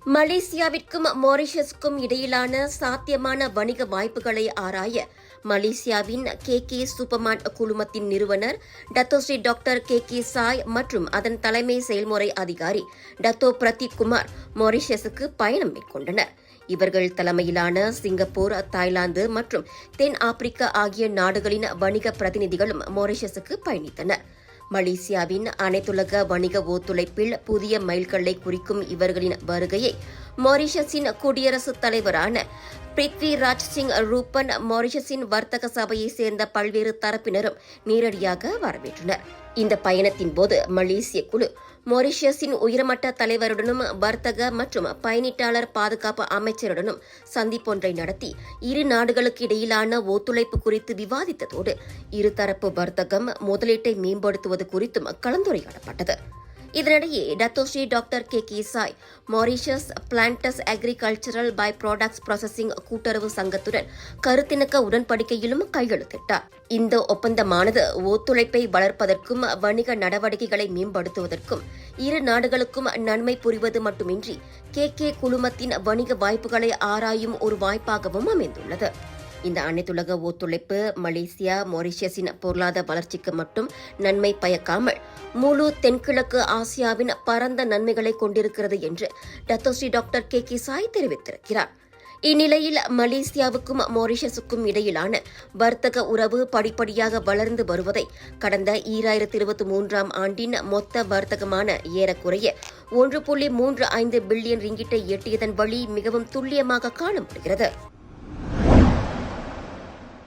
மலேசியாவிற்கும் மொரீஷியஸுக்கும் இடையிலான சாத்தியமான வணிக வாய்ப்புகளை ஆராய மலேசியாவின் கே சூப்பர்மார்ட் குழுமத்தின் நிறுவனர் டத்தோஸ்ரீ டாக்டர் கே சாய் மற்றும் அதன் தலைமை செயல்முறை அதிகாரி டத்தோ பிரதீப் குமார் மொரீஷியஸுக்கு பயணம் மேற்கொண்டனர். இவர்கள் தலைமையிலான சிங்கப்பூர், தாய்லாந்து மற்றும் தென் ஆப்பிரிக்கா ஆகிய நாடுகளின் வணிக பிரதிநிதிகளும் மொரீஷியஸுக்கு பயணித்தனர். மலேசியாவின் அனைத்துலக வணிக ஒத்துழைப்பில் புதிய மைல்கல்லை குறிக்கும் இவர்களின் வருகையை மொரீஷியஸின் குடியரசுத் தலைவரான பிருத்விராஜ் சிங் ரூபன், மொரீஷியஸின் வர்த்தக சபையைச் சேர்ந்த பல்வேறு தரப்பினரும் நேரடியாக வரவேற்றனர். இந்த பயணத்தின் போது மலேசிய குழு மொரீஷியஸின் உயர்மட்ட தலைவருடனும் வர்த்தக மற்றும் பயணீட்டாளர் பாதுகாப்பு அமைச்சருடனும் சந்திப்பொன்றை நடத்தி இரு நாடுகளுக்கு இடையிலான ஒத்துழைப்பு குறித்து விவாதித்ததோடு இருதரப்பு வர்த்தகம், முதலீட்டை மேம்படுத்துவது குறித்தும் கலந்துரையாடப்பட்டது. இதனிடையே Dato' Sri doctor K Sai Mauritius planters agricultural by products processing கூட்டுறவு சங்கத்துடன் கருத்திணக்க உடன்படிக்கையிலும் கையெழுத்திட்டார். இந்த ஒப்பந்தமானது ஒத்துழைப்பை வளர்ப்பதற்கும் வணிக நடவடிக்கைகளை மேம்படுத்துவதற்கும் இரு நாடுகளுக்கும் நன்மை புரிவது மட்டுமின்றி கே குழுமத்தின் வணிக வாய்ப்புகளை ஆராயும் ஒரு வாய்ப்பாகவும் அமைந்துள்ளது. இந்த அனைத்துலக ஒத்துழைப்பு மலேசியா, மொரீஷியஸின் பொருளாதார வளர்ச்சிக்கு மட்டும் நன்மை பயக்காமல் முழு தென்கிழக்கு ஆசியாவின் பரந்த நன்மைகளை கொண்டிருக்கிறது என்று டத்தோஸ்ரீ டாக்டர் கே சாய் தெரிவித்திருக்கிறார். இந்நிலையில் மலேசியாவுக்கும் மொரீஷியஸுக்கும் இடையிலான வர்த்தக உறவு படிப்படியாக வளர்ந்து வருவதை கடந்த 2023 ஆண்டின் மொத்த வர்த்தகமான ஏறக்குறைய 1.35 பில்லியன் ரிங்கிட்டை எட்டியதன் வழி மிகவும் துல்லியமாக காண முடிகிறது.